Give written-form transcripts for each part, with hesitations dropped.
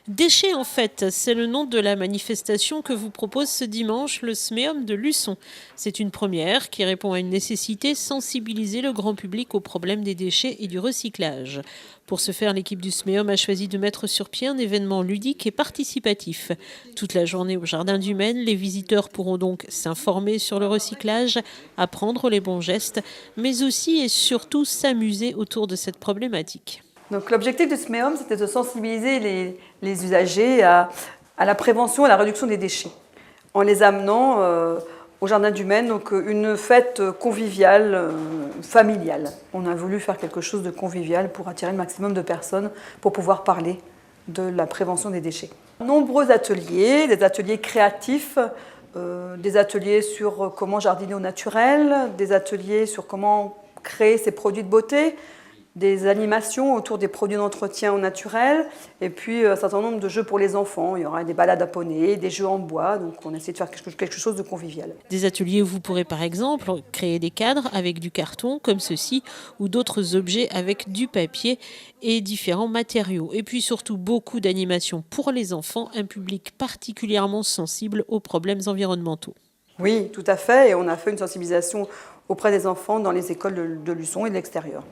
Déchets en fait, c'est le nom de la manifestation que vous propose ce dimanche le SMEOM de Luçon. C'est une première qui répond à une nécessité, sensibiliser le grand public au problème des déchets et du recyclage. Pour ce faire, l'équipe du SMEOM a choisi de mettre sur pied un événement ludique et participatif. Toute la journée au Jardin du Maine, les visiteurs pourront donc s'informer sur le recyclage, apprendre les bons gestes, mais aussi et surtout s'amuser autour de cette problématique. Donc l'objectif de SMEOM, c'était de sensibiliser les usagers à la prévention et à la réduction des déchets, en les amenant au Jardin du Maine, donc une fête conviviale, familiale. On a voulu faire quelque chose de convivial pour attirer le maximum de personnes pour pouvoir parler de la prévention des déchets. Nombreux ateliers, des ateliers créatifs, des ateliers sur comment jardiner au naturel, des ateliers sur comment créer ses produits de beauté, des animations autour des produits d'entretien au naturel, et puis un certain nombre de jeux pour les enfants. Il y aura des balades à poney, des jeux en bois, donc on essaie de faire quelque chose de convivial. Des ateliers où vous pourrez par exemple créer des cadres avec du carton comme ceci ou d'autres objets avec du papier et différents matériaux. Et puis surtout beaucoup d'animations pour les enfants, un public particulièrement sensible aux problèmes environnementaux. Oui, tout à fait, et on a fait une sensibilisation auprès des enfants dans les écoles de Luçon et de l'extérieur.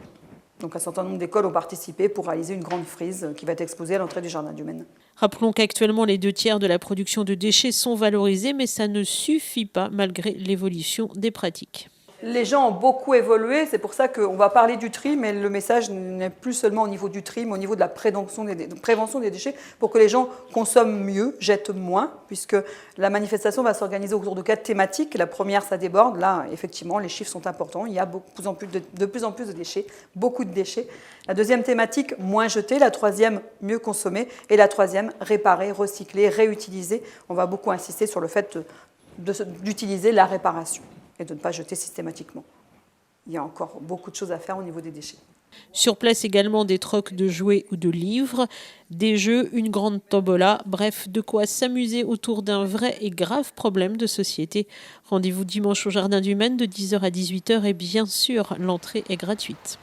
Donc un certain nombre d'écoles ont participé pour réaliser une grande frise qui va être exposée à l'entrée du Jardin du Maine. Rappelons qu'actuellement les 2/3 de la production de déchets sont valorisés, mais ça ne suffit pas malgré l'évolution des pratiques. Les gens ont beaucoup évolué, c'est pour ça qu'on va parler du tri, mais le message n'est plus seulement au niveau du tri, mais au niveau de la prévention des déchets, pour que les gens consomment mieux, jettent moins, puisque la manifestation va s'organiser autour de 4 thématiques. La première, ça déborde. Là, effectivement, les chiffres sont importants. Il y a de plus en plus de déchets, beaucoup de déchets. La deuxième thématique, moins jeter. La troisième, mieux consommer. Et la troisième, réparer, recycler, réutiliser. On va beaucoup insister sur le fait d'utiliser la réparation et de ne pas jeter systématiquement. Il y a encore beaucoup de choses à faire au niveau des déchets. Sur place également des trocs de jouets ou de livres, des jeux, une grande tombola, bref, de quoi s'amuser autour d'un vrai et grave problème de société. Rendez-vous dimanche au Jardin du Maine de 10h à 18h et bien sûr, l'entrée est gratuite.